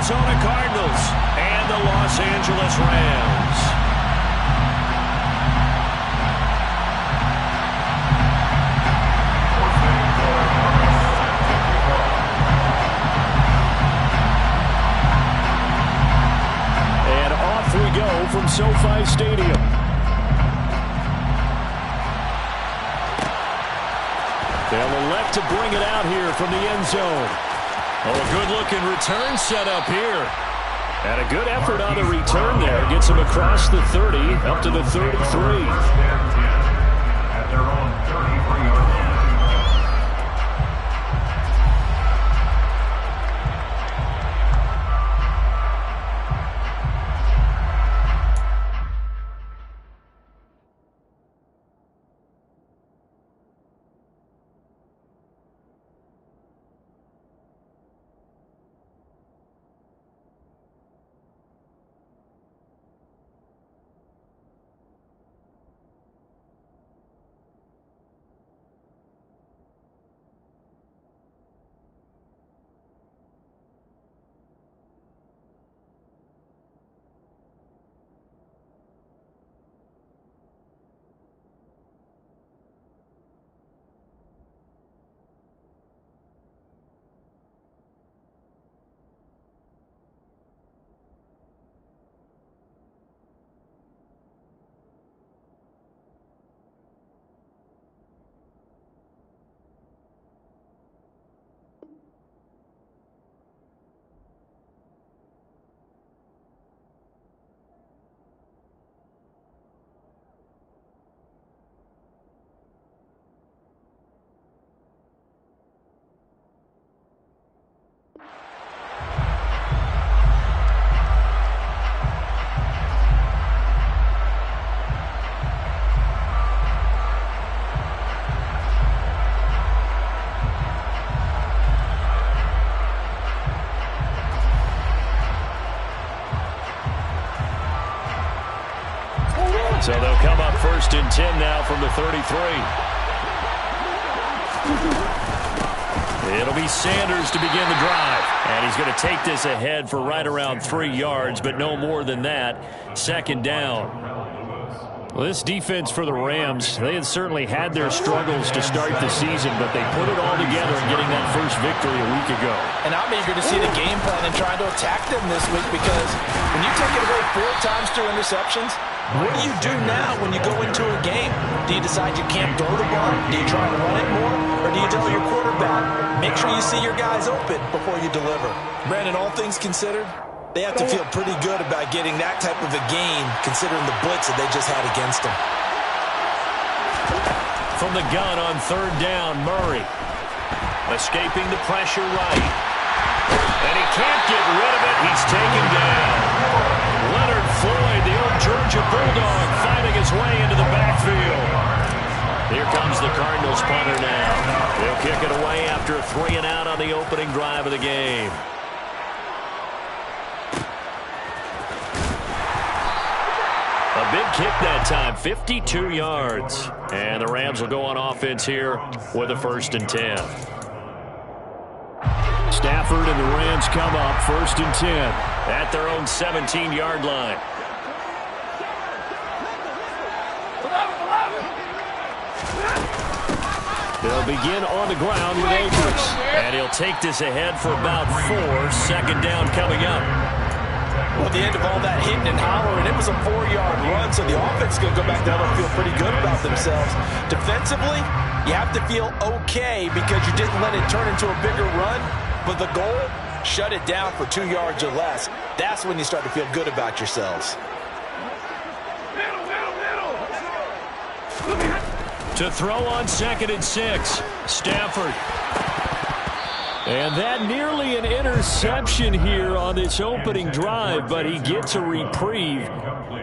Arizona Cardinals and the Los Angeles Rams. And off we go from SoFi Stadium. They'll elect to bring it out here from the end zone. Oh, a good-looking return set up here. And a good effort on the return there. Gets him across the 30, up to the 33. At their own 33-yard line. So they'll come up 1st and 10 now from the 33. It'll be Sanders to begin the drive. And he's going to take this ahead for right around 3 yards, but no more than that. 2nd down. Well, this defense for the Rams, they had certainly had their struggles to start the season, but they put it all together in getting that first victory a week ago. And I'm eager to see the game plan and trying to attack them this week, because when you take it away 4 times through interceptions, what do you do now when you go into a game? Do you decide you can't throw the ball? Do you try and run it more? Or do you tell your quarterback, make sure you see your guys open before you deliver? Brandon, all things considered, they have to feel pretty good about getting that type of a game, considering the blitz that they just had against them. From the gun on 3rd down, Murray. Escaping the pressure right. And he can't get rid of it. He's taken down. Leonard Floyd, the old Georgia Bulldog, fighting his way into the backfield. Here comes the Cardinals punter now. They'll kick it away after a 3 and out on the opening drive of the game. A big kick that time, 52 yards. And the Rams will go on offense here with a 1st and 10. Stafford and the Rams come up 1st and 10 at their own 17-yard line. They'll begin on the ground with Akers. And he'll take this ahead for about 4. 2nd down coming up. Well, at the end of all that hitting and hollering, it was a 4-yard run, so the offense is going to go back down and feel pretty good about themselves. Defensively, you have to feel okay because you didn't let it turn into a bigger run, but the goal, shut it down for 2 yards or less. That's when you start to feel good about yourselves. To throw on 2nd and 6, Stafford. And that nearly an interception here on this opening drive, but he gets a reprieve.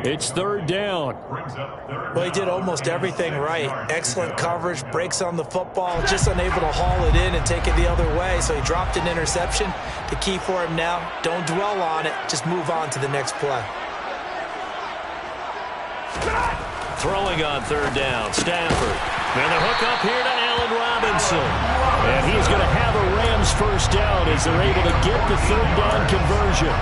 It's 3rd down. Well, he did almost everything right. Excellent coverage, breaks on the football, just unable to haul it in and take it the other way, so he dropped an interception. The key for him now, don't dwell on it, just move on to the next play. Throwing on 3rd down, Stafford. And the hook up here to Allen Robinson. And he's going to have a Rams 1st down as they're able to get the 3rd down conversion.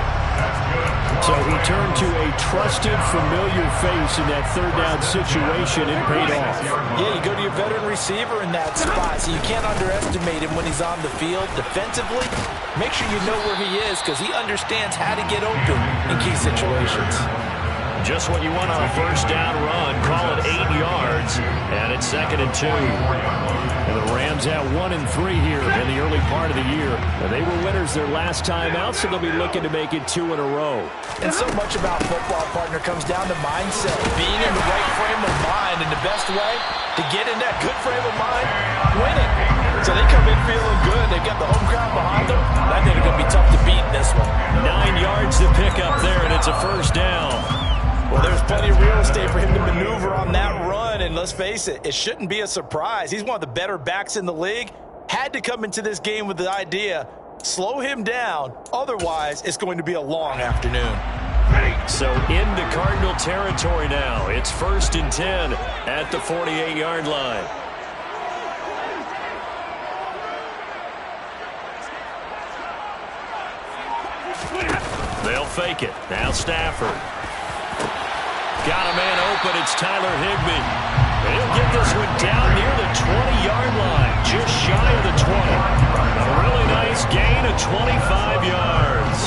trusted, familiar face in that third down situation. It paid off. Yeah, you go to your veteran receiver in that spot, so you can't underestimate him when he's on the field. Defensively, make sure you know where he is because he understands how to get open in key situations. Just what you want on a first down run. Call it 8 yards, and it's 2nd and 2. And the Rams at 1-3 here in the early part of the year. And they were winners their last time out, so they'll be looking to make it 2 in a row. And so much about football, partner, comes down to mindset. Being in the right frame of mind, and the best way to get in that good frame of mind, winning. So they come in feeling good. They've got the home crowd behind them. I think it's going to be tough to beat in this one. 9 yards to pick up there, and it's a first down. Well, there's plenty of real estate for him to maneuver on that run, and let's face it, it shouldn't be a surprise. He's one of the better backs in the league. Had to come into this game with the idea, slow him down, otherwise it's going to be a long afternoon. So into Cardinal territory now. It's 1st and 10 at the 48-yard line. They'll fake it. Now Stafford. Got a man open. It's Tyler Higbee. He'll get this one down near the 20-yard line, just shy of the 20. A really nice gain of 25 yards.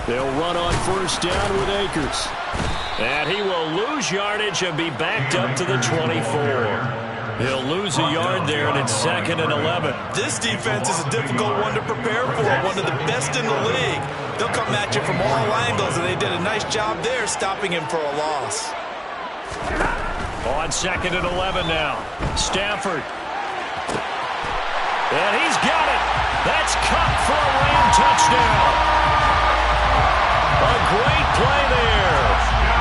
They'll run on first down with Akers. And he will lose yardage and be backed up to the 24. He'll lose a yard there, and it's 2nd and 11. This defense is a difficult one to prepare for, one of the best in the league. They'll come at you from all angles, and they did a nice job there stopping him for a loss. On 2nd and 11 now. Stafford. And he's got it. That's caught for a Ram touchdown. A great play there.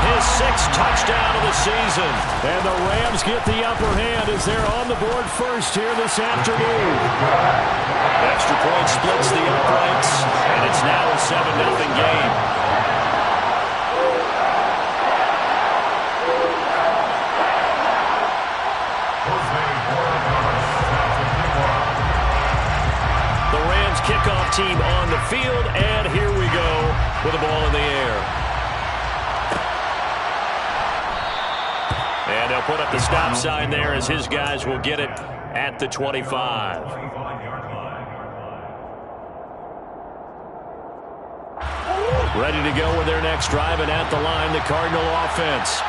His 6th touchdown of the season. And the Rams get the upper hand as they're on the board first here this afternoon. Extra point splits the uprights, and it's now a 7-0 game. The Rams kickoff team on the field, and here we go with the ball in the air. And they'll put up the stop sign there as his guys will get it at the 25. Ready to go with their next drive, and at the line, the Cardinal offense.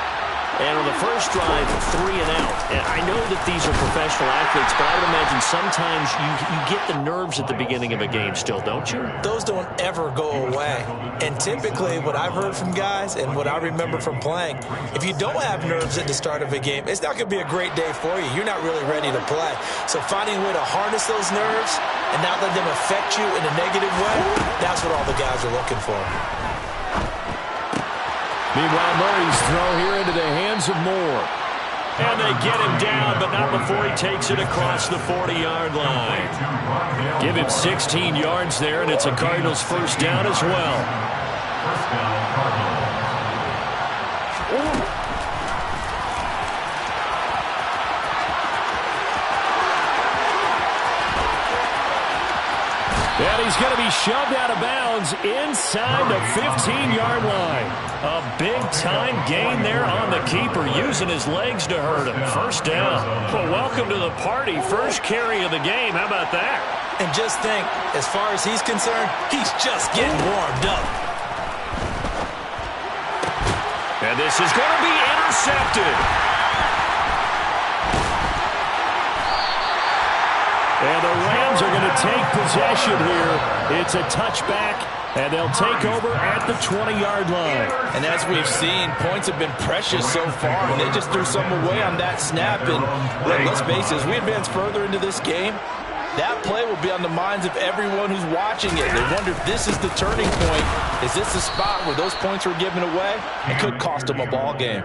And on the first drive, 3 and out. And I know that these are professional athletes, but I would imagine sometimes you get the nerves at the beginning of a game still, don't you? Those don't ever go away. And typically, what I've heard from guys and what I remember from playing, if you don't have nerves at the start of a game, it's not going to be a great day for you. You're not really ready to play. So finding a way to harness those nerves and not let them affect you in a negative way, that's what all the guys are looking for. Meanwhile, Murray's throw here into the hands of Moore. And they get him down, but not before he takes it across the 40-yard line. Give him 16 yards there, and it's a Cardinals first down as well. And he's going to be shoved out of bounds inside the 15-yard line. A big-time gain there on the keeper, using his legs to hurt him. First down. Well, welcome to the party. First carry of the game. How about that? And just think, as far as he's concerned, he's just getting warmed up. And this is going to be intercepted. And the Rams are going to take possession here. It's a touchback, and they'll take over at the 20-yard line. And as we've seen, points have been precious so far, and they just threw some away on that snap. And let's face it, as we advance further into this game, that play will be on the minds of everyone who's watching it. They wonder if this is the turning point. Is this the spot where those points were given away? It could cost them a ball game.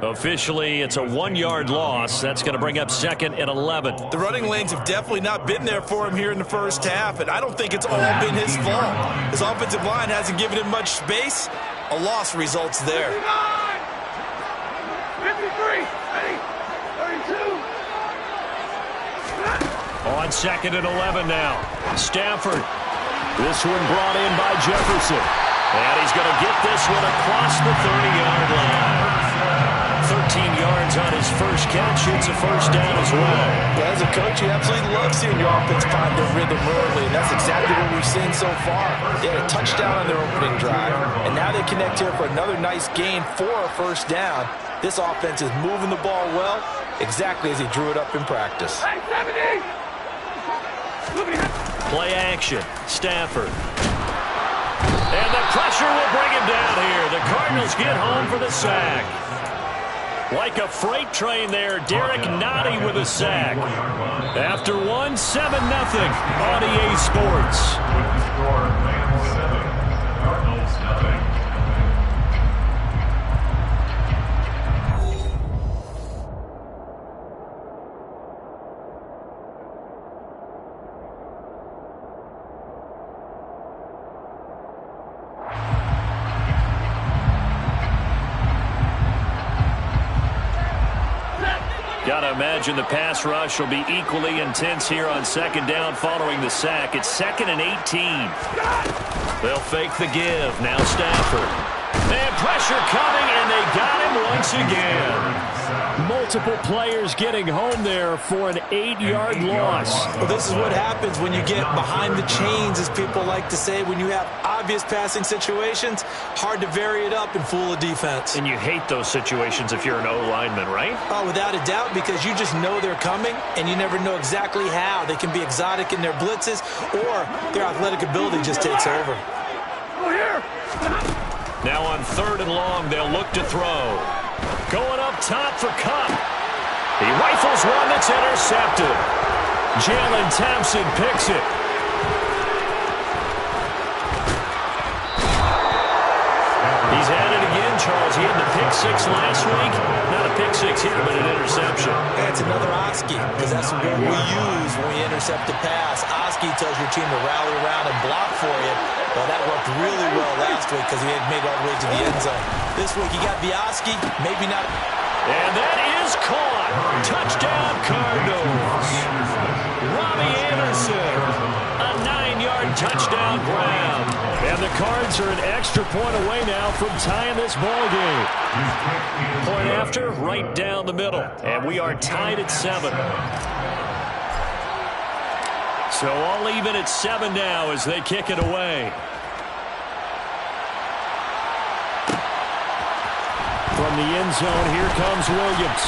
Officially, it's a 1-yard loss. That's going to bring up 2nd and 11. The running lanes have definitely not been there for him here in the first half, and I don't think it's all been his fault. His offensive line hasn't given him much space. A loss results there. 53, ready, 32. On 2nd and 11 now. Stafford. This one brought in by Jefferson. And he's going to get this one across the 30-yard line. 13 yards on his first catch. It's a first down as well. Yeah, as a coach, you absolutely love seeing your offense find their rhythm early, and that's exactly what we've seen so far. They had a touchdown on their opening drive, and now they connect here for another nice gain for a first down. This offense is moving the ball well, exactly as he drew it up in practice. Play action. Stafford. And the pressure will bring him down here. The Cardinals get home for the sack. Like a freight train there, Derek Nottie with a sack. After one, 7-0 on EA Sports. Gotta imagine the pass rush will be equally intense here on 2nd down following the sack. It's 2nd and 18. They'll fake the give. Now Stafford. And pressure coming, and they got him once again. Multiple players getting home there for an 8-yard loss. Well, this is what happens when you get behind the chains, as people like to say. When you have obvious passing situations, hard to vary it up and fool a defense. And you hate those situations if you're an O-lineman, right? Oh, without a doubt, because you just know they're coming, and you never know exactly how. They can be exotic in their blitzes, or their athletic ability just takes over. Now on 3rd and long, they'll look to throw. Going up top for Cup. He rifles one that's intercepted. Jalen Thompson picks it. He's had it again, Charles. He had the pick 6 last week. Not a pick 6 here, but an interception. That's another Oski, because that's what we use when we intercept the pass. Oski tells your team to rally around and block for you. Well, that worked really well last week because he had made all the way to the end zone. This week, he got the Oski, maybe not. And that is caught. Touchdown, Cardinals. Robbie Anderson. A 9-yard touchdown grab. And the Cards are an extra point away now from tying this ball game. Point after, right down the middle. And we are tied at 7. So all even at 7 now as they kick it away. From the end zone, here comes Williams.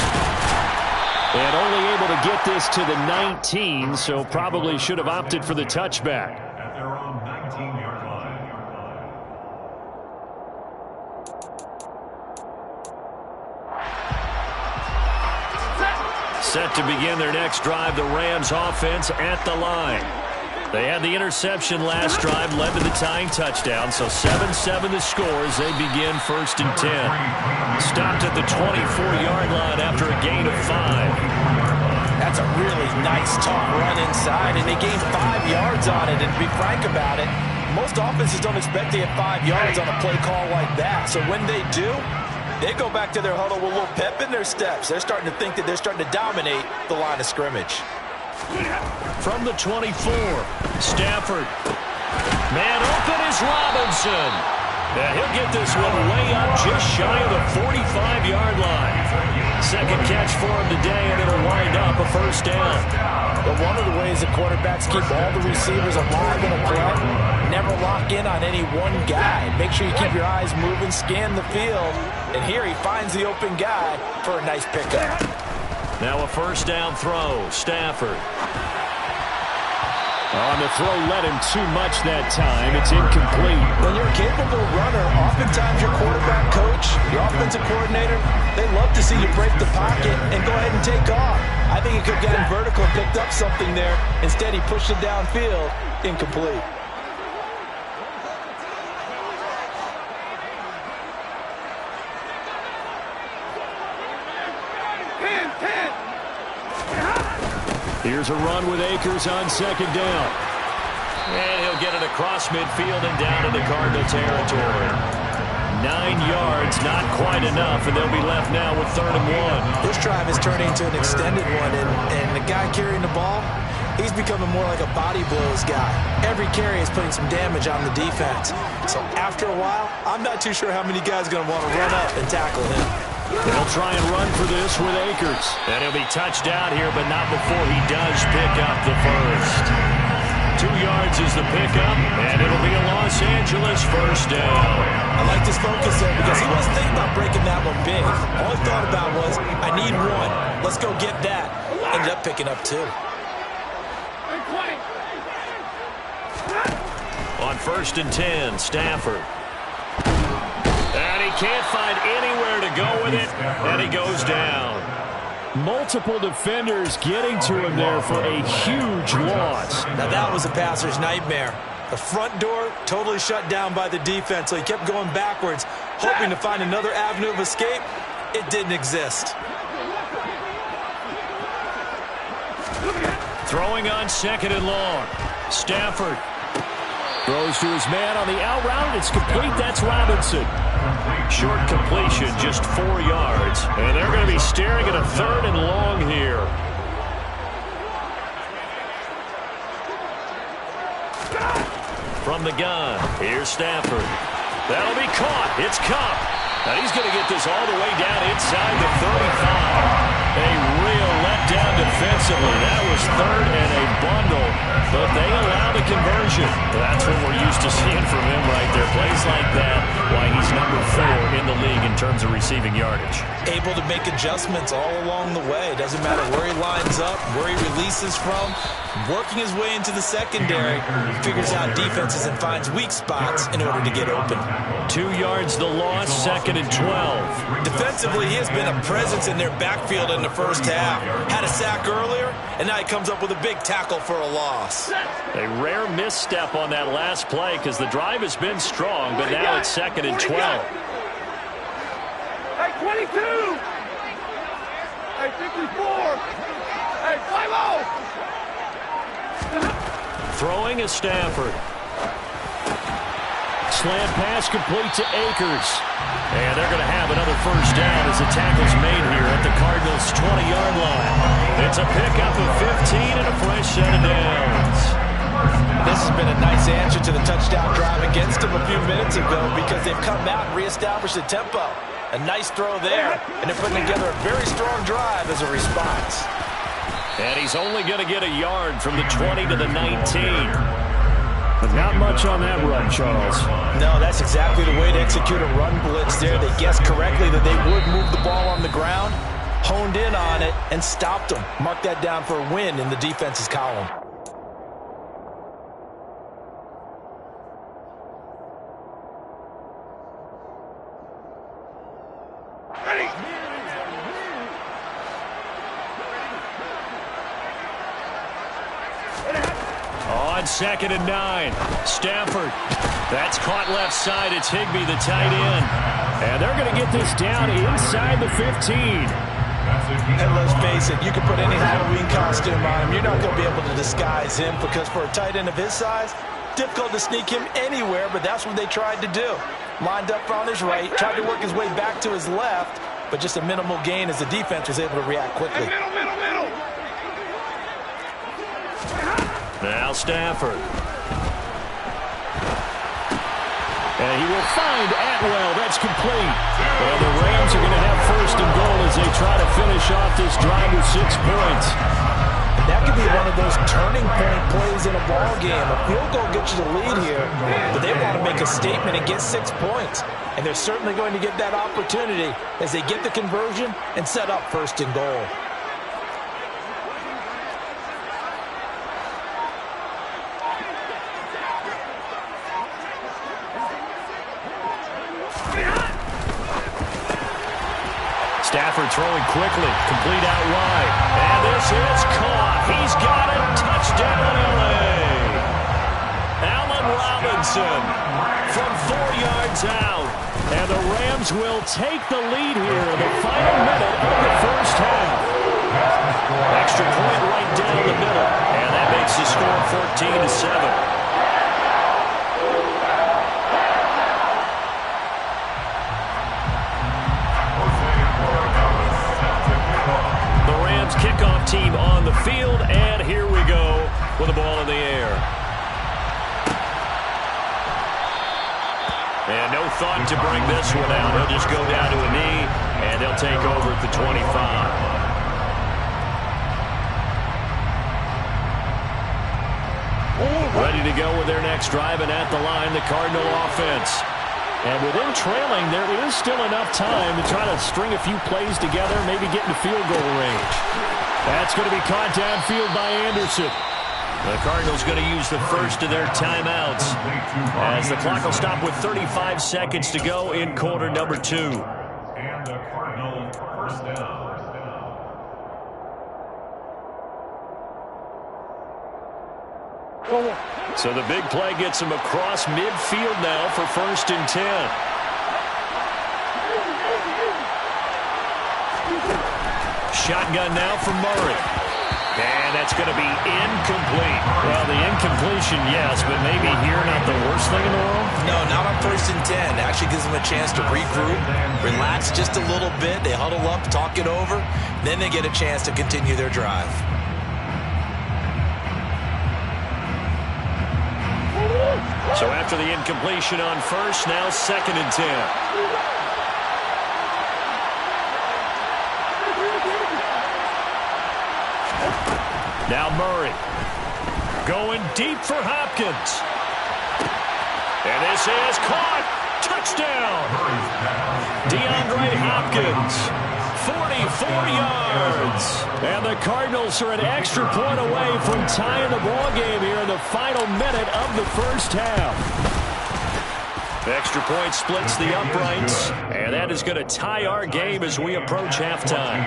And only able to get this to the 19, so probably should have opted for the touchback. At their own 19-yard line. Set to begin their next drive, the Rams offense at the line. They had the interception last drive, led to the tying touchdown, so 7-7 the score as they begin 1st and 10. Stopped at the 24-yard line after a gain of 5. That's a really nice, tough run inside, and they gained 5 yards on it. And to be frank about it, most offenses don't expect to get 5 yards on a play call like that. So when they do, they go back to their huddle with a little pep in their steps. They're starting to think that they're starting to dominate the line of scrimmage. From the 24, Stafford. Man open is Robinson. Yeah, he'll get this one way up just shy of the 45-yard line. Second catch for him today, and it'll wind up a first down. But one of the ways that quarterbacks keep all the receivers alive in a play, never lock in on any one guy. Make sure you keep your eyes moving, scan the field, and here he finds the open guy for a nice pickup. Now a first down throw, Stafford. On the throw, led him too much that time. It's incomplete. When you're a capable runner, oftentimes your quarterback coach, your offensive coordinator, they love to see you break the pocket and go ahead and take off. I think he could have gotten vertical and picked up something there. Instead, he pushed it downfield, incomplete. Here's a run with Akers on second down. And he'll get it across midfield and down into Cardinal territory. 9 yards, not quite enough, and they'll be left now with 3rd and 1. This drive is turning into an extended one, and the guy carrying the ball, He's becoming more like a body blows guy. Every carry is putting some damage on the defense. So after a while, I'm not too sure how many guys are going to want to run up and tackle him. They'll try and run for this with Akers. And he'll be touched out here, but not before he does pick up the first. 2 yards is the pickup, and it'll be a Los Angeles first down. I like this focus there because he wasn't thinking about breaking that one big. All he thought about was, I need one. Let's go get that. Ended up picking up 2. On 1st and 10, Stafford. And he can't find anywhere to go with it, and he goes down. Multiple defenders getting to him there for a huge loss. Now that was a passer's nightmare. The front door totally shut down by the defense, so he kept going backwards, hoping to find another avenue of escape. It didn't exist. Throwing on 2nd and long. Stafford Throws to his man on the out route. It's complete. That's Robinson. Short completion, just 4 yards. And they're going to be staring at a 3rd and long here. From the gun, here's Stafford. That'll be caught. It's Cup. Now he's going to get this all the way down inside the 35. A real letdown defensively. That was 3rd and a bundle, but they allow the conversion. That's what we're used to seeing from him right there. Plays like that, why he's number 4 in the league in terms of receiving yardage. Able to make adjustments all along the way. Doesn't matter where he lines up, where he releases from. Working his way into the secondary, figures out defenses and finds weak spots in order to get open. 2 yards the loss, 2nd and 12. Defensively, he has been a presence in their backfield in the first half. Had a sack earlier, and now he comes up with a big tackle for a loss. A rare misstep on that last play because the drive has been strong, but now it's 2nd and 12. Hey, 22! Hey, 54! Hey, 5-0! Throwing is Stafford. Slant pass complete to Akers. And they're going to have another first down as the tackle's made here at the Cardinals' 20-yard line. It's a pickup of 15 and a fresh set of downs. This has been a nice answer to the touchdown drive against them a few minutes ago because they've come out and reestablished the tempo. A nice throw there, and they're putting together a very strong drive as a response. And he's only going to get a yard from the 20 to the 19. But not much on that run, Charles. No, that's exactly the way to execute a run blitz there. They guessed correctly that they would move the ball on the ground, honed in on it, and stopped them. Mark that down for a win in the defense's column. On 2nd and 9, Stafford. That's caught left side. It's Higbee, the tight end. And they're going to get this down inside the 15. And let's face it, you can put any Halloween costume on him. You're not going to be able to disguise him because for a tight end of his size, difficult to sneak him anywhere, but that's what they tried to do. Lined up on his right, tried to work his way back to his left, but just a minimal gain as the defense was able to react quickly. Middle! Now Stafford. And he will find Atwell. That's complete. And the Rams are going to have 1st and goal as they try to finish off this drive with 6 points. That could be one of those turning point plays in a ball game. A field goal gets you the lead here, but they want to make a statement and get 6 points. And they're certainly going to get that opportunity as they get the conversion and set up 1st and goal. Stafford throwing quickly, complete out wide. And this is caught. He's got it. Touchdown, L.A. Allen Robinson from 4 yards out. And the Rams will take the lead here in the final minute of the first half. Extra point right down the middle. And that makes the score 14-7. Kickoff team on the field, and here we go. And no thought to bring this one out. He'll just go down to a knee, and they'll take over at the 25. Ready to go with their next drive, and at the line, the Cardinal offense. And with them trailing, there is still enough time to try to string a few plays together, maybe get into field goal range. That's going to be caught downfield by Anderson. The Cardinals going to use the first of their timeouts as the clock will stop with 35 seconds to go in quarter number 2. And the Cardinal first down. So the big play gets him across midfield now for 1st and 10. Shotgun now from Murray. And that's going to be incomplete. Well, the incompletion, yes, but maybe here not the worst thing in the world? No, not on 1st and 10. Actually gives them a chance to regroup, relax just a little bit. They huddle up, talk it over. Then they get a chance to continue their drive. So after the incompletion on 1st, now 2nd and 10. Now Murray going deep for Hopkins. And this is caught. Touchdown. DeAndre Hopkins. 44 yards. And the Cardinals are an extra point away from tying the ball game here in the final minute of the first half. The extra point splits the uprights, and that is going to tie our game as we approach halftime.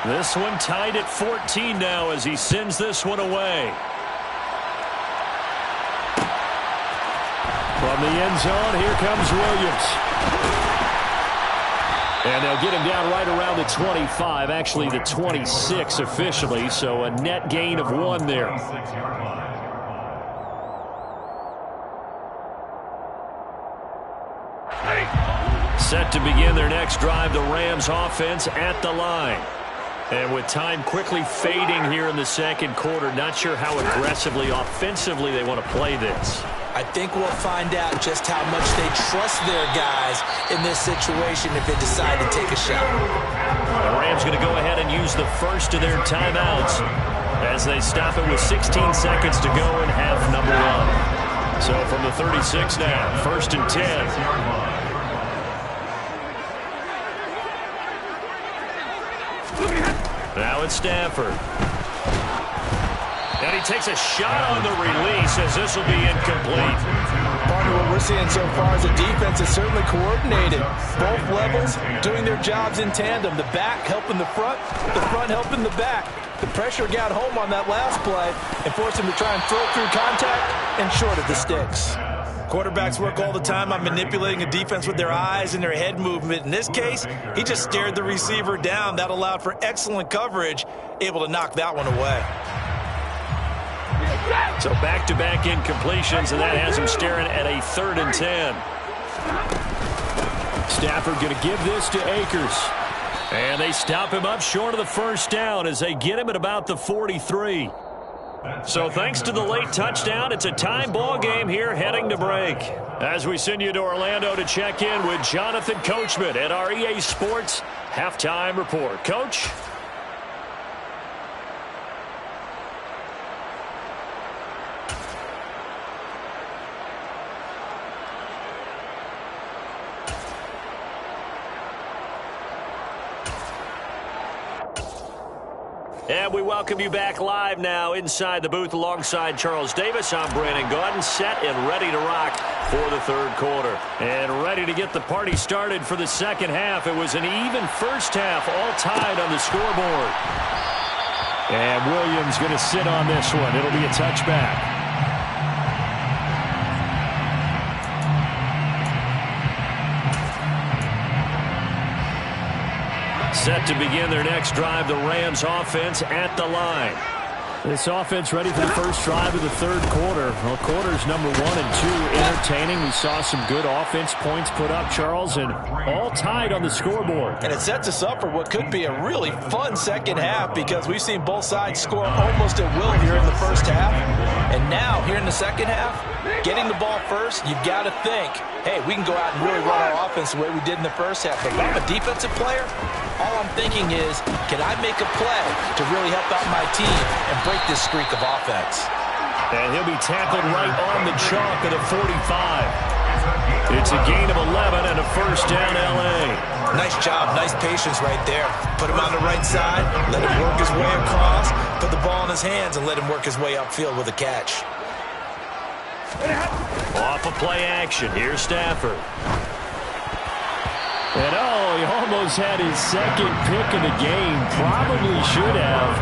This one tied at 14 now as he sends this one away. From the end zone, here comes Williams. And they'll get him down right around the 25, actually the 26 officially, so a net gain of 1 there. Set to begin their next drive, the Rams offense at the line. And with time quickly fading here in the second quarter, not sure how aggressively, offensively they want to play this. I think we'll find out just how much they trust their guys in this situation if they decide to take a shot. The Rams going to go ahead and use the first of their timeouts as they stop it with 16 seconds to go in half number 1. So from the 36 now, 1st and 10. Now it's Stafford. And he takes a shot on the release as this will be incomplete. Partner, what we're seeing so far is the defense is certainly coordinated. Both levels doing their jobs in tandem. The back helping the front helping the back. The pressure got home on that last play and forced him to try and throw through contact and short of the sticks. Quarterbacks work all the time on manipulating a defense with their eyes and their head movement. In this case, he just stared the receiver down. That allowed for excellent coverage, able to knock that one away. So back-to-back incompletions, and that has him staring at a 3rd and 10. Stafford going to give this to Akers. And they stop him up short of the first down as they get him at about the 43. So thanks to the late touchdown, it's a time ball game here heading to break. As we send you to Orlando to check in with Jonathan Coachman at our EA Sports Halftime Report. Coach? And we welcome you back live now inside the booth alongside Charles Davis. I'm Brandon Gaudin, set and ready to rock for the third quarter. And ready to get the party started for the second half. It was an even first half, all tied on the scoreboard. And Williams going to sit on this one. It'll be a touchback. Set to begin their next drive, the Rams offense at the line. This offense ready for the first drive of the third quarter. Well, quarters number 1 and 2 entertaining. We saw some good offense points put up, Charles, and all tied on the scoreboard. And it sets us up for what could be a really fun second half because we've seen both sides score almost at will here in the first half. And now, here in the second half, getting the ball first, you've got to think, hey, we can go out and really run our offense the way we did in the first half. But if I'm a defensive player, all I'm thinking is, can I make a play to really help out my team and break this streak of offense? And he'll be tackled right on the chalk at a 45. It's a gain of 11 and a first down, L.A. Nice job, nice patience right there. Put him on the right side, let him work his way across, put the ball in his hands, and let him work his way upfield with a catch. Off of play action, here's Stafford. And he almost had his second pick of the game. Probably should have.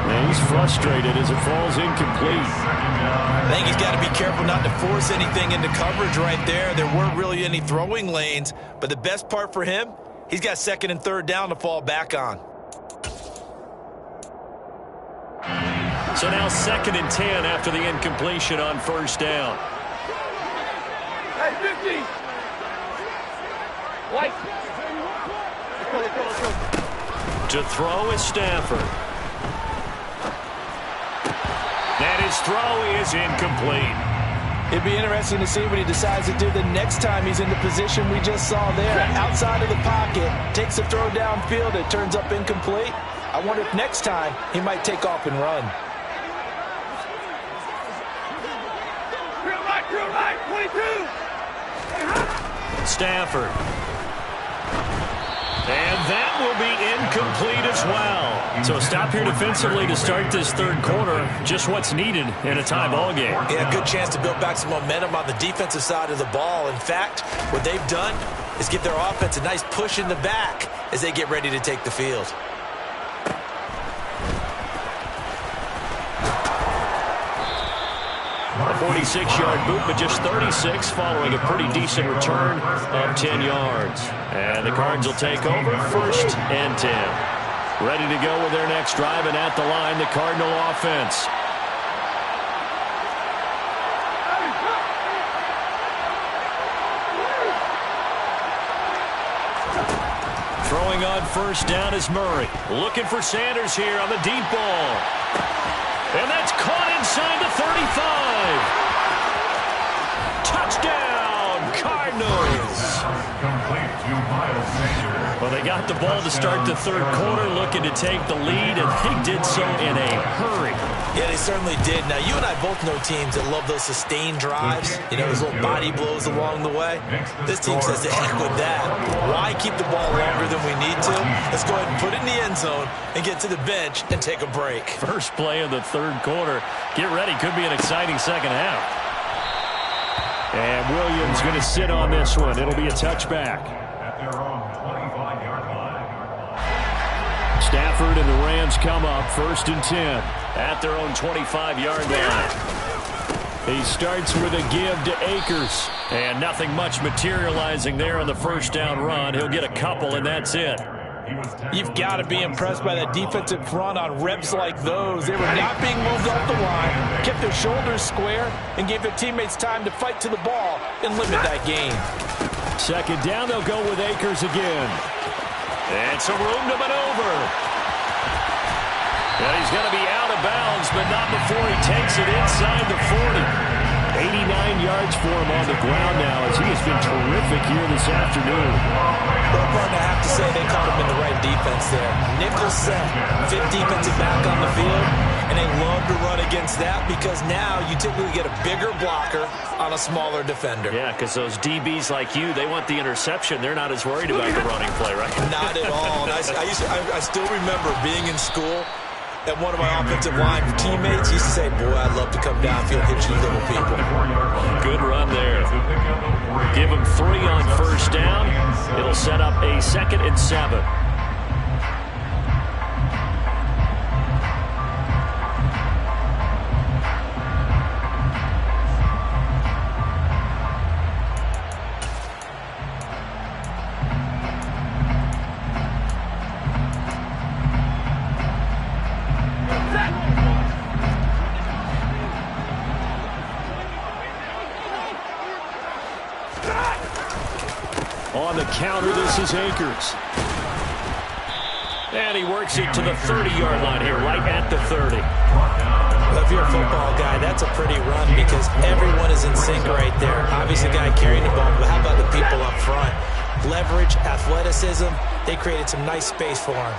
And he's frustrated as it falls incomplete. I think he's got to be careful not to force anything into coverage right there. There weren't really any throwing lanes. But the best part for him, he's got second and third down to fall back on. So now 2nd and 10 after the incompletion on first down. Hey, 50. White. To throw is Stafford. And his throw is incomplete. It'd be interesting to see what he decides to do the next time he's in the position we just saw there. Outside of the pocket, takes a throw downfield, it turns up incomplete. I wonder if next time he might take off and run. Real right, 22. Stafford. And that will be incomplete as well. So a stop here defensively to start this third quarter. Just what's needed in a tie ball game. Yeah, good chance to build back some momentum on the defensive side of the ball. In fact, what they've done is give their offense a nice push in the back as they get ready to take the field. A 46-yard boot, but just 36 following a pretty decent return of 10 yards. And the Cards will take over 1st and 10. Ready to go with their next drive, and at the line, the Cardinal offense. Throwing on first down is Murray. Looking for Sanders here on the deep ball. And that's caught inside the 35. Touchdown, Cardinals. Well, they got the ball to start the third quarter, looking to take the lead, and they did so in a hurry. Yeah, they certainly did. Now, you and I both know teams that love those sustained drives, you know, those little body blows along the way. This team says, heck with that. Why keep the ball longer than we need to? Let's go ahead and put it in the end zone and get to the bench and take a break. First play of the third quarter. Get ready. Could be an exciting second half. And Williams going to sit on this one. It'll be a touchback. At their own 25-yard line. Stafford and the Rams come up 1st and 10 at their own 25-yard line. He starts with a give to Akers. And nothing much materializing there on the first down run. He'll get a couple, and that's it. You've got to be impressed by that defensive front on reps like those. They were not being moved off the line, kept their shoulders square, and gave their teammates time to fight to the ball and limit that gain. Second down, they'll go with Akers again. And some room to maneuver. And he's going to be out of bounds, but not before he takes it inside the 40. 89 yards for him on the ground now as he has been terrific here this afternoon. Well, partner, I have to say they caught him in the right defense there. Nickel set, 5th defensive back on the field, and they love to run against that because now you typically get a bigger blocker on a smaller defender. Yeah, because those DBs like you, they want the interception. They're not as worried about the running play, right? Not at all. And I still remember being in school, and one of my offensive line teammates used to say, boy, I'd love to come downfield, hit you little people. Good run there. Give him 3 on first down. It'll set up a 2nd and 7. counter. This is Akers. And he works it to the 30-yard line here, right at the 30. Well, if you're a football guy, that's a pretty run because everyone is in sync right there. Obviously, the guy carrying the ball, but how about the people up front? Leverage, athleticism, they created some nice space for him.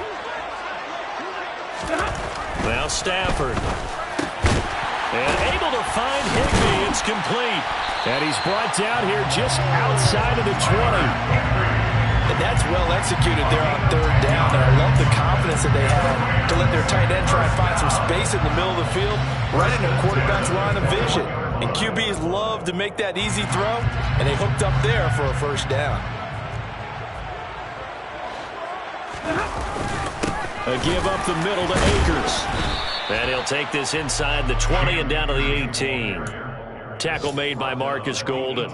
Now Stafford. And able to find Higbee. It's complete. And he's brought down here just outside of the 20. And that's well executed there on third down. And I love the confidence that they had to let their tight end try and find some space in the middle of the field, right in their quarterback's line of vision. And QBs love to make that easy throw, and they hooked up there for a first down. A give up the middle to Akers. And he'll take this inside the 20 and down to the 18. Tackle made by Marcus Golden.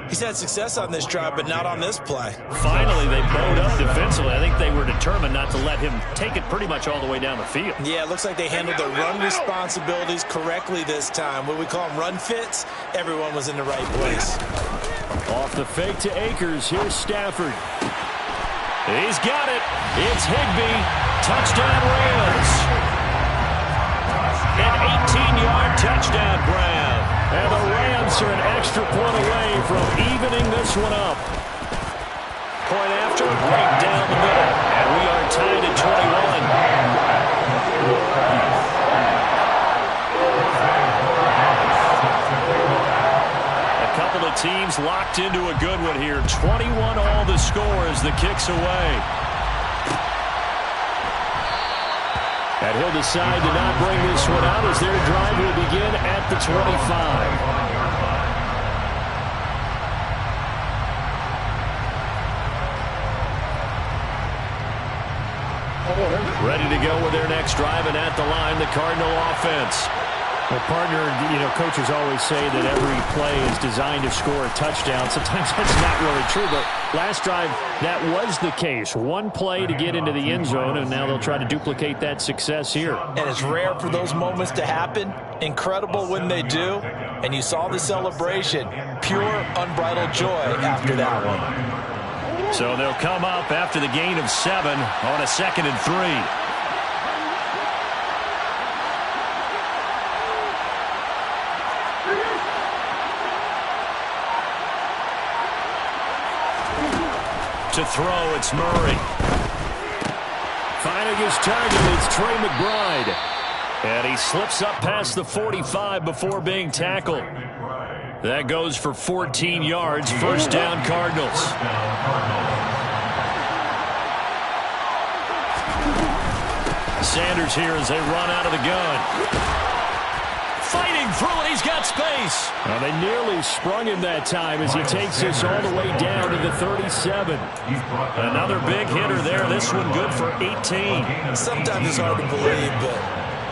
He's had success on this drive, but not on this play. Finally, they bowed up defensively. I think they were determined not to let him take it pretty much all the way down the field. Yeah, it looks like they handled their run responsibilities correctly this time. What we call them run fits, everyone was in the right place. Off the fake to Akers. Here's Stafford. He's got it. It's Higbee. Touchdown Rams. An 18-yard touchdown grab. And the Rams are an extra point away from evening this one up. Point after, right down the middle. And we are tied at 21. A couple of teams locked into a good one here. 21 all the score as the kick's away. And he'll decide to not bring this one out as their drive will begin at the 25. Ready to go with their next drive, and at the line, the Cardinal offense. Well, partner, coaches always say that every play is designed to score a touchdown. Sometimes that's not really true, but last drive, that was the case. One play to get into the end zone, and now they'll try to duplicate that success here. And it's rare for those moments to happen. Incredible when they do. And you saw the celebration. Pure, unbridled joy after that one. So they'll come up after the gain of 7 on a 2nd and 3. To throw, it's Murray. Finding his target, it's Trey McBride. And he slips up past the 45 before being tackled. That goes for 14 yards. First down, Cardinals. Sanders here as they run out of the gun. Fighting through it, he's got space. Well, they nearly sprung him that time as he takes this all the way down to the 37. Another big hitter there. This one good for 18. Sometimes it's hard to believe, but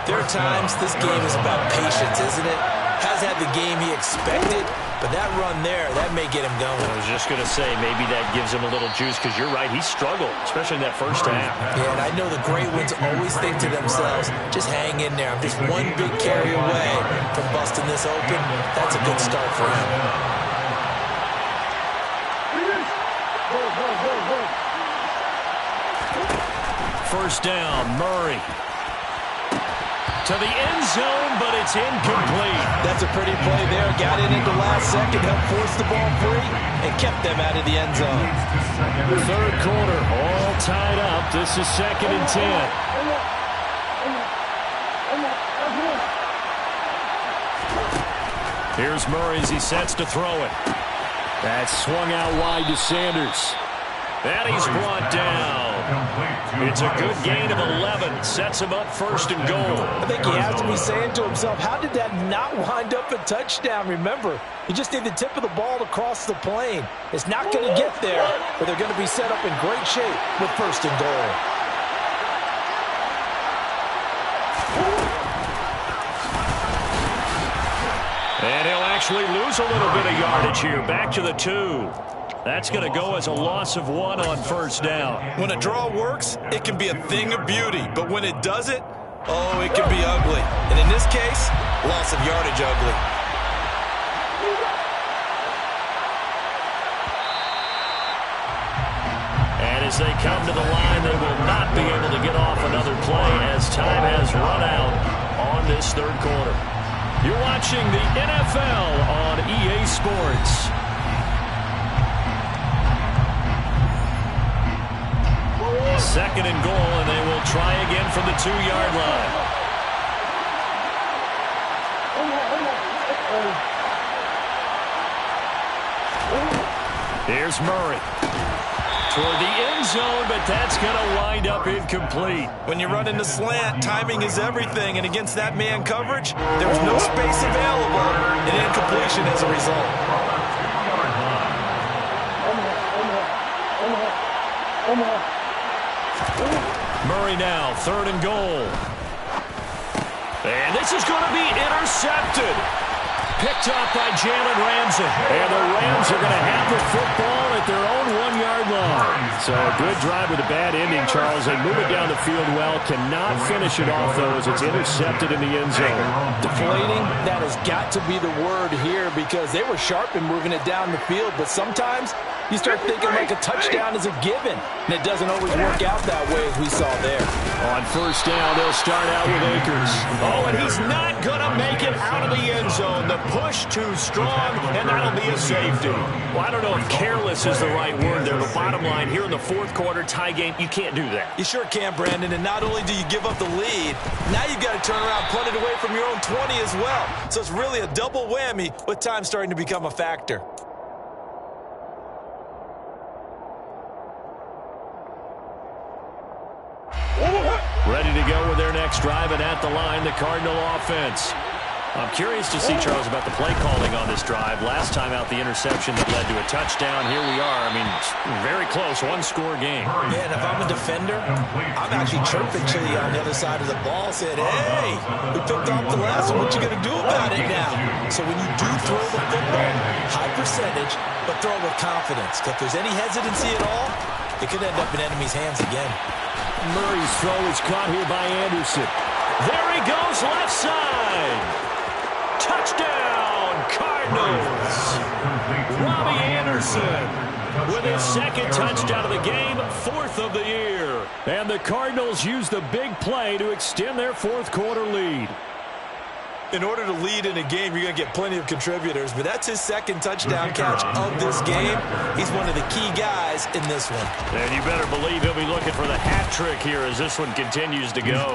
there are times this game is about patience, isn't it? Has had the game he expected, but that run there, that may get him going. I was just going to say, maybe that gives him a little juice, because you're right, he struggled, especially in that first half. Yeah, and I know the great ones always think to themselves, just hang in there. I'm just one big carry away from busting this open. That's a good start for him. First down, Murray. To the end zone, but it's incomplete. That's a pretty play there. Got in at the last second, helped force the ball free, and kept them out of the end zone. Third quarter, all tied up. This is 2nd and 10. Here's Murray as he sets to throw it. That's swung out wide to Sanders. And he's brought down. It's a good gain of 11. Sets him up 1st and goal. I think he has to be saying to himself, how did that not wind up a touchdown? Remember, you just need the tip of the ball to cross the plane. It's not going to get there, but they're going to be set up in great shape with 1st and goal. And he'll actually lose a little bit of yardage here. Back to the 2. That's going to go as a loss of 1 on 1st down. When a draw works, it can be a thing of beauty. But when it doesn't, oh, it can be ugly. And in this case, loss of yardage ugly. As they come to the line, they will not be able to get off another play as time has run out on this third quarter. You're watching the NFL on EA Sports. Second and goal, and they will try again from the 2-yard line. Here's Murray. Toward the end zone, but that's going to wind up incomplete. When you run in the slant, timing is everything, and against that man coverage, there's no space available, and incompletion as a result. Murray now, third and goal. And this is going to be intercepted. Picked off by Jalen Ramsey. And the Rams are going to have the football at their own 1-yard line. So a good drive with a bad ending, Charles. They move it down the field well. Cannot finish it off, though, as it's intercepted in the end zone. Deflating, that has got to be the word here because they were sharp in moving it down the field. But sometimes you start thinking like a touchdown is a given. And it doesn't always work out that way as we saw there. On first down, they'll start out with Akers. Oh, and he's not going to make it out of the end zone. The push too strong, and that'll be a safety. Well, I don't know if careless is the right word there. The bottom line here in the fourth quarter, tie game, you can't do that. You sure can, Brandon, and not only do you give up the lead, now you've got to turn around, punt it away from your own 20 as well. So it's really a double whammy with time starting to become a factor. Ready to go with their next drive, and at the line, the Cardinal offense. I'm curious to see, Charles, about the play calling on this drive. Last time out, the interception that led to a touchdown. Here we are. I mean, very close, one-score game. Yeah, and if I'm a defender, I'm actually chirping to you on the other side of the ball, saying, hey, we picked off the last one. What you going to do about it now? So when you do throw the football, high percentage, but throw it with confidence. If there's any hesitancy at all, it could end up in enemy's hands again. Murray's throw is caught here by Anderson. There he goes, left side. Touchdown, Cardinals. Robbie Anderson with his second touchdown of the game, fourth of the year. And the Cardinals use the big play to extend their fourth quarter lead. In order to lead in a game, you're going to get plenty of contributors, but that's his second touchdown catch of this game. He's one of the key guys in this one. And you better believe he'll be looking for the hat trick here as this one continues to go.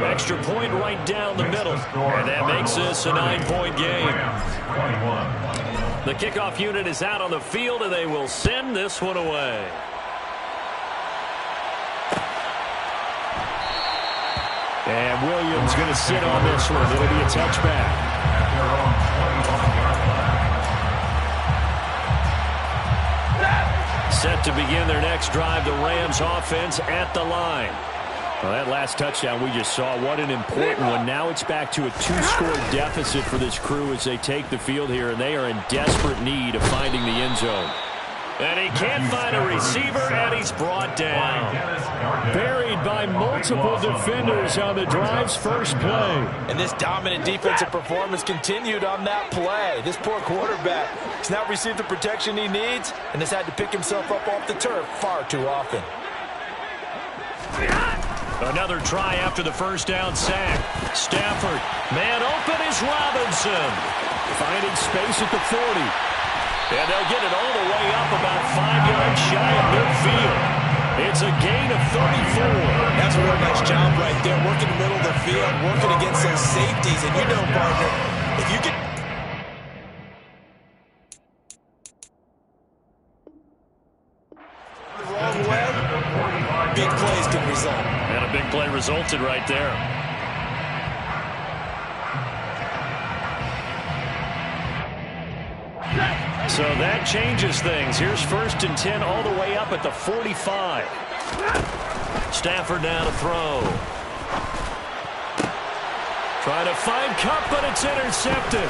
Extra point right down the middle, and that makes this a 9-point game. The kickoff unit is out on the field, and they will send this one away. And Williams going to sit on this one. It'll be a touchback. Set to begin their next drive, the Rams offense at the line. Well, that last touchdown we just saw, what an important one. Now it's back to a 2-score deficit for this crew as they take the field here, and they are in desperate need of finding the end zone. And he can't find a receiver, and he's brought down. Buried by multiple defenders on the drive's first play. And this dominant defensive performance continued on that play. This poor quarterback has not received the protection he needs and has had to pick himself up off the turf far too often. Another try after the first down sack. Stafford, man open is Robinson. Finding space at the 40. And they'll get it all the way up about 5 yards shy of midfield. It's a gain of 34. That's a real nice job right there, working the middle of the field, working against those safeties. And you know, partner, if you can... the wrong way, big plays can result. And a big play resulted right there. So that changes things. Here's 1st and 10 all the way up at the 45. Stafford now to throw. Trying to find Cup, but it's intercepted.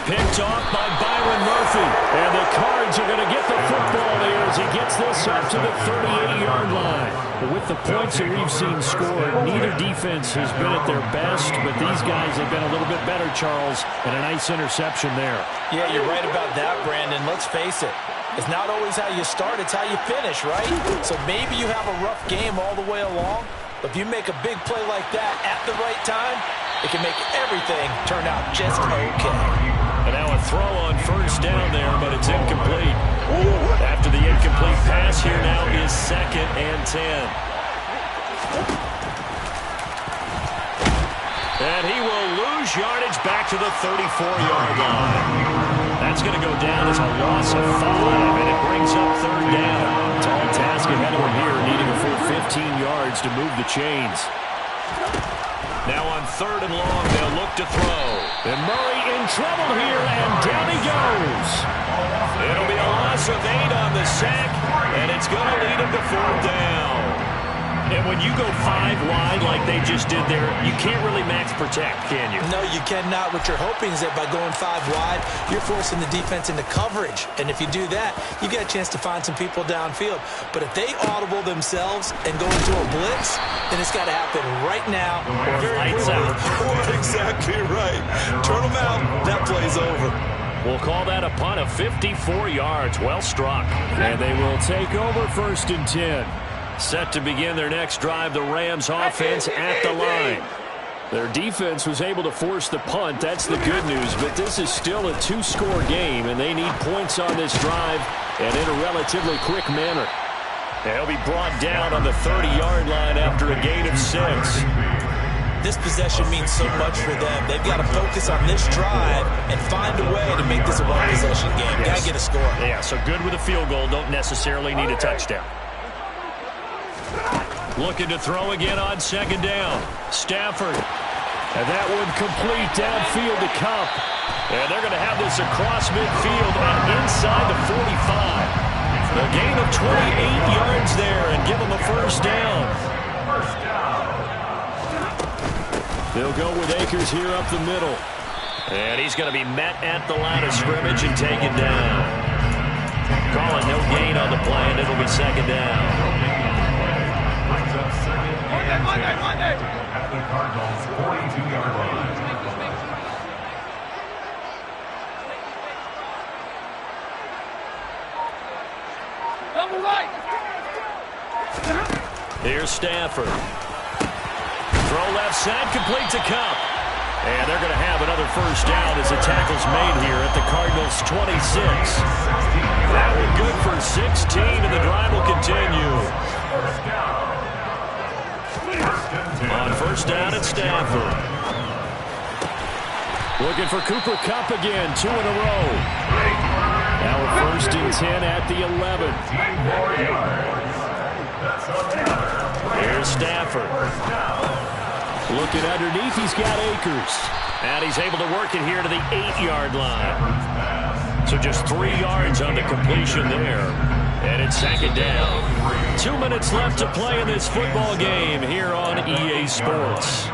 Picked off by Byron Murphy. And the Cards are going to get the football there as he gets this up to the 38-yard line. With the points that we've seen scored, neither defense has been at their best, but these guys have been a little bit better, Charles, and a nice interception there. Yeah, you're right about that, Brandon. Let's face it. It's not always how you start, it's how you finish, right? So maybe you have a rough game all the way along, but if you make a big play like that at the right time, it can make everything turn out just okay. And now a throw on first down there, but it's incomplete. After the incomplete pass, here now is 2nd and 10. And he will lose yardage back to the 34-yard line. That's going to go down as a loss of 5, and it brings up 3rd down. Tall task ahead of him here, needing a full 15 yards to move the chains. Now on 3rd and long, they'll look to throw. And Murray in trouble here, and down he goes. It'll be a loss of 8 on the sack, and it's going to lead him to 4th down. And when you go 5 wide like they just did there, you can't really max protect, can you? No, you cannot. What you're hoping is that by going 5 wide, you're forcing the defense into coverage. And if you do that, you get a chance to find some people downfield. But if they audible themselves and go into a blitz, then it's got to happen right now. Or lights out. Exactly right. Turn them out. That play's over. We'll call that a punt of 54 yards. Well struck. And they will take over 1st and 10. Set to begin their next drive, the Rams offense at the line. Their defense was able to force the punt. That's the good news, but this is still a 2-score game, and they need points on this drive and in a relatively quick manner. They'll be brought down on the 30-yard line after a gain of 6. This possession means so much for them. They've got to focus on this drive and find a way to make this a one-possession game. Got to get a score. Yeah, so good with a field goal. Don't necessarily need a touchdown. Looking to throw again on 2nd down. Stafford. And that one complete downfield to Cup. And they're going to have this across midfield and inside the 45. A gain of 28 yards there and give them a 1st down. They'll go with Akers here up the middle. And he's going to be met at the line of scrimmage and taken down. Calling no gain on the play, and it'll be 2nd down. Monday. At the Cardinals' 42-yard line. Double right. Here's Stafford. Throw left side, complete to Cup. And they're going to have another 1st down as the tackle's made here at the Cardinals' 26. That one good for 16, and the drive will continue. On 1st down at Stafford. Looking for Cooper Kupp again, 2 in a row. Now a 1st and 10 at the 11. Here's Stafford. Looking underneath, he's got Akers. And he's able to work it here to the 8-yard line. So just 3 yards on the completion there. And it's 2nd down. 2 minutes left to play in this football game here on EA Sports.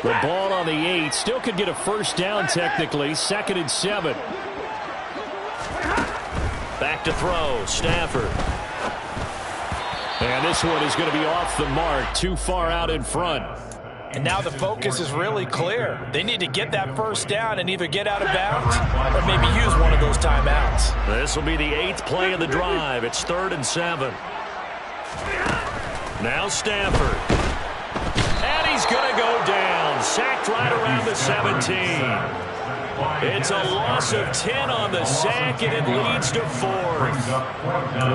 The ball on the 8. Still could get a 1st down technically. 2nd and 7. Back to throw. Stafford. And this one is going to be off the mark. Too far out in front. And now the focus is really clear. They need to get that 1st down and either get out of bounds or maybe use one of those timeouts. This will be the 8th play of the drive. It's 3rd and 7. Now Stafford. And he's going to go down. Sacked right around the 17. It's a loss of 10 on the sack, and it leads to 4th.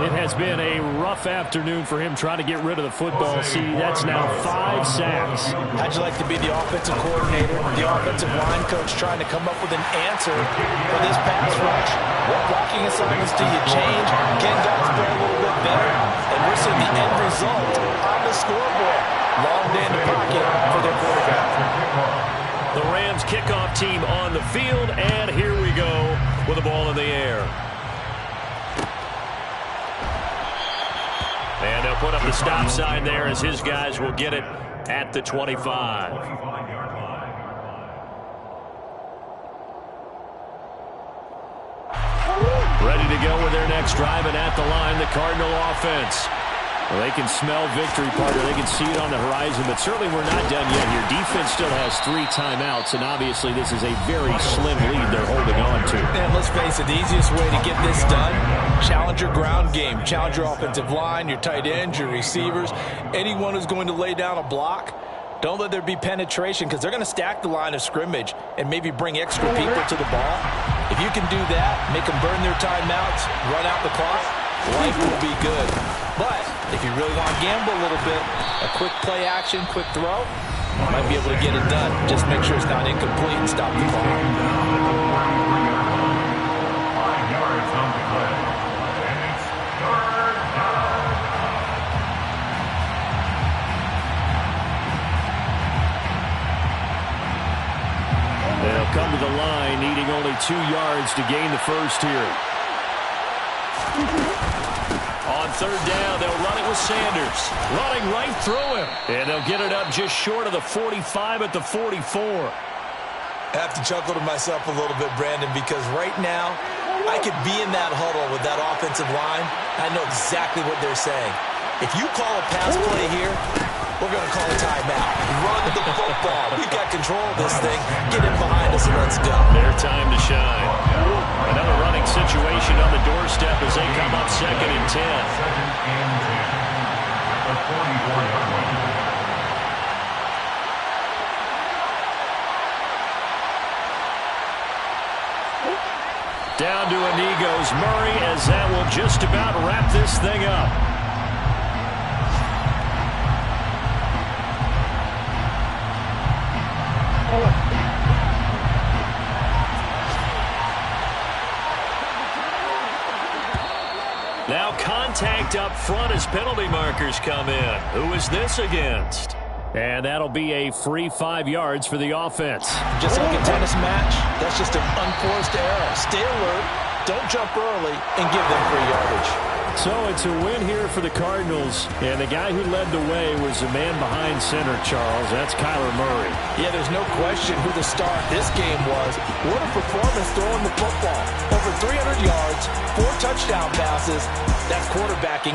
It has been a rough afternoon for him trying to get rid of the football. See, that's now 5 sacks. How'd you like to be the offensive coordinator, the offensive line coach trying to come up with an answer for this pass rush? What blocking assignments do you change? Can guys play a little bit better? And we're seeing the end result on the scoreboard. Long day in the pocket for their quarterback. The Rams kickoff team on the field, and here we go with the ball in the air. And they'll put up the stop sign there as his guys will get it at the 25. Ready to go with their next drive, and at the line, the Cardinal offense. Well, they can smell victory, partner. They can see it on the horizon, but certainly we're not done yet here. Defense still has 3 timeouts, and obviously this is a very slim lead they're holding on to. And let's face it, the easiest way to get this done, challenge your ground game. Challenge your offensive line, your tight ends, your receivers, anyone who's going to lay down a block. Don't let there be penetration because they're going to stack the line of scrimmage and maybe bring extra people to the ball. If you can do that, make them burn their timeouts, run out the clock, life will be good. But if you really want to gamble a little bit, a quick play action, quick throw, you might be able to get it done. Just make sure it's not incomplete and stop the clock. 5 yards on the play. And it's 3rd down. They'll come to the line, needing only 2 yards to gain the first here. On 3rd down, they'll run it with Sanders. Running right through him. And they'll get it up just short of the 45 at the 44. I have to chuckle to myself a little bit, Brandon, because right now I could be in that huddle with that offensive line. I know exactly what they're saying. If you call a pass play here, we're going to call a timeout. Run the football. We've got control of this thing. Get it behind us and let's go. Their time to shine. Another running situation on the doorstep as they come up 2nd and 10. 2nd and 10. The 44-yard line. Down to a knee goes Murray as that will just about wrap this thing up. Now contact up front as penalty markers come in. Who is this against? And that'll be a free 5 yards for the offense. Just like a tennis match, that's just an unforced error. Stay alert, don't jump early, and give them free yardage. So it's a win here for the Cardinals, and the guy who led the way was the man behind center, Charles. That's Kyler Murray. Yeah, there's no question who the star of this game was. What a performance throwing the football. Over 300 yards, 4 touchdown passes. That's quarterbacking.